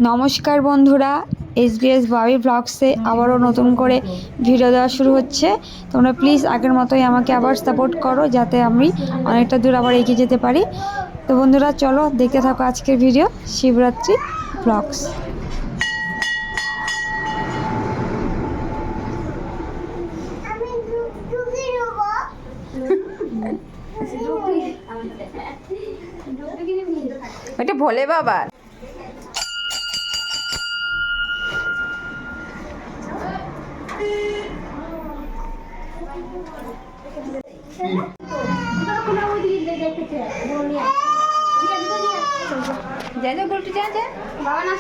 নমস্কার বন্ধুরা, SBS বাবি ব্লগসে আবারও নতুন করে ভিডিও দেওয়া শুরু হচ্ছে। তোমরা প্লিজ আগের মতোই আমাকে আবার সাপোর্ট করো, যাতে আমি অনেকটা দূর আবার এগিয়ে যেতে পারি। তো বন্ধুরা চলো দেখতে থাকো আজকের ভিডিও, শিবরাত্রি ব্লগস। ওটা ভোলে বাবা। যা গোলটি যা যা বাবা না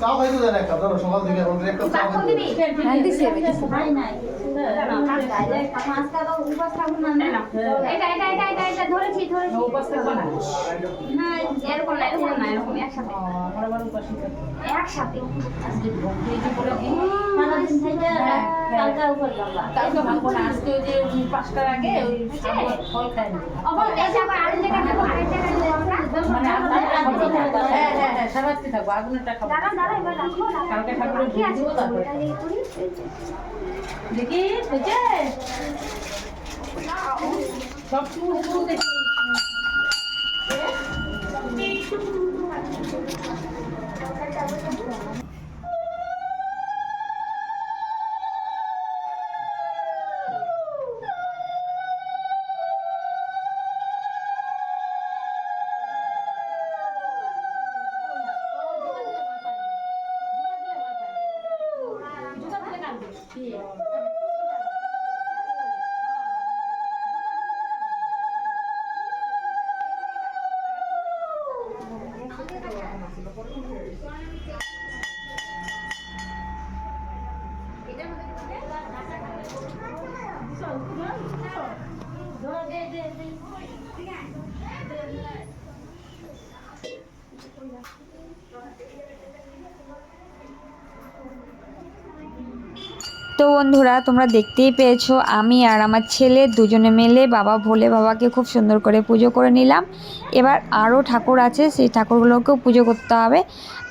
তাও হয়তো জানে একটা ধরো সকাল থেকে এখন একটা চা দিবি হ্যাঁ দিছে ভাই নাই এটা ধরেছি না এরকম না এরকম একসাথে একসাথে সারাদিন থেকে কালকা উপর গেলাম কালকে ভাববো না, আজকে ওই যে 5টার আগে ওই ফল খাই না আবার এটা আবার আরেক জায়গায় দেবো আরেক জায়গায় দেবো মানে হ্যাঁ সারাত্রি থাকবো, আগুনেরটা খাবো। দাঁড়া এবার রাখো কালকে ঠাকুরের ভোগ দিব, তারপরে দেখি বুঝছে সব শুরু দেখি। তো বন্ধুরা তোমরা দেখতেই পেয়েছো, আমি আর আমার ছেলে দুজনে মিলে বাবা ভোলে বাবাকে খুব সুন্দর করে পুজো করে নিলাম। এবার আরও ঠাকুর আছে, সেই ঠাকুরগুলোকেও পুজো করতে হবে।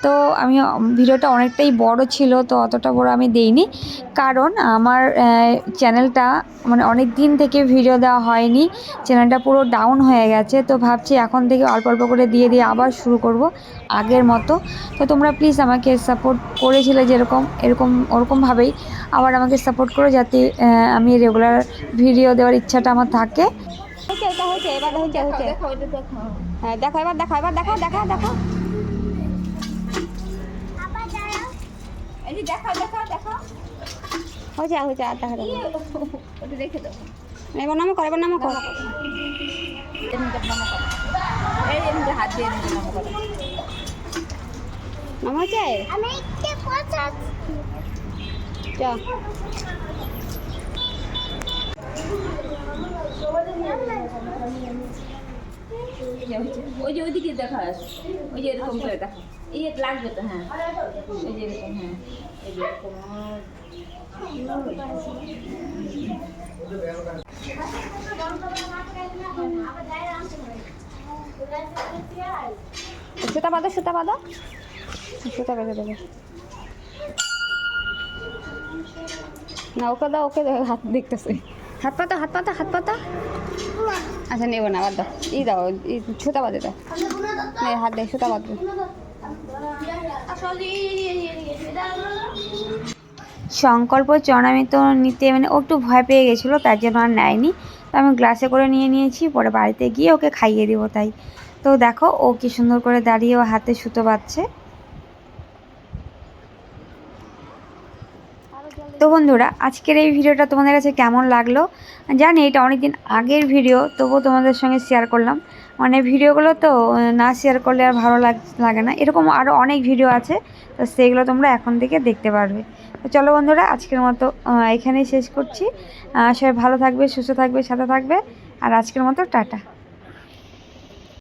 তো আমি ভিডিওটা অনেকটাই বড় ছিল, তো অতটা বড় আমি দেইনি, কারণ আমার চ্যানেলটা মানে অনেক দিন থেকে ভিডিও দেওয়া হয়নি, চ্যানেলটা পুরো ডাউন হয়ে গেছে। তো ভাবছি এখন থেকে অল্প অল্প করে দিয়ে আবার শুরু করব আগের মতো। তো তোমরা প্লিজ আমাকে সাপোর্ট করেছিলে যেরকম ওরকমভাবেই আবার আমাকে সাপোর্ট করো, যাতে আমি রেগুলার ভিডিও দেওয়ার ইচ্ছাটা আমার থাকে। হ্যাঁ দেখো এবার দেখো এই যে দেখো হয়েছে আর দেখা দেবো ওটা দেখে দাও। এবার নামো করো এই এমনি হাত দিয়ে নামো করো নাম হয়েছে আমি একটু পছাচ্ছি চা ওই যে ওইদিকে দেখা ওই যে এরকম করে দেখা এই লাগবে তো হ্যাঁ এই যে এরকম হ্যাঁ এই যে এরকম সুতা বাঁধো সুতা বেঁধে দেবে না, ওকে দাও, ওকে হাত দেখতেছে। হাত পাতা আচ্ছা নেবো না, বাদ দাও। দাও সুতা বাঁধে দাও, হাত দেয় সুতা বাঁধবে। সংকল্প চরণামৃত নিতে মানে ও একটু ভয় পেয়ে গেছিলো, তার জন্য আর নেয়নি। তো আমি গ্লাসে করে নিয়ে নিয়েছি, পরে বাড়িতে গিয়ে ওকে খাইয়ে দেবো তাই। তো দেখো ও কি সুন্দর করে দাঁড়িয়ে ও হাতে সুতো বাঁধছে। তো বন্ধুরা, আজকের এই ভিডিওটা তোমাদের কাছে কেমন লাগলো জানি, এটা অনেক দিন আগের ভিডিও, তবুও তোমাদের সঙ্গে শেয়ার করলাম। মানে ভিডিওগুলো তো না শেয়ার করলে আর ভালো লাগে না, এরকম আরও অনেক ভিডিও আছে, তো সেগুলো তোমরা এখন থেকে দেখতে পারবে। তো চলো বন্ধুরা, আজকের মতো এখানেই শেষ করছি। সবাই ভালো থাকবে, সুস্থ থাকবে, সাথে থাকবে, আর আজকের মতো টাটা।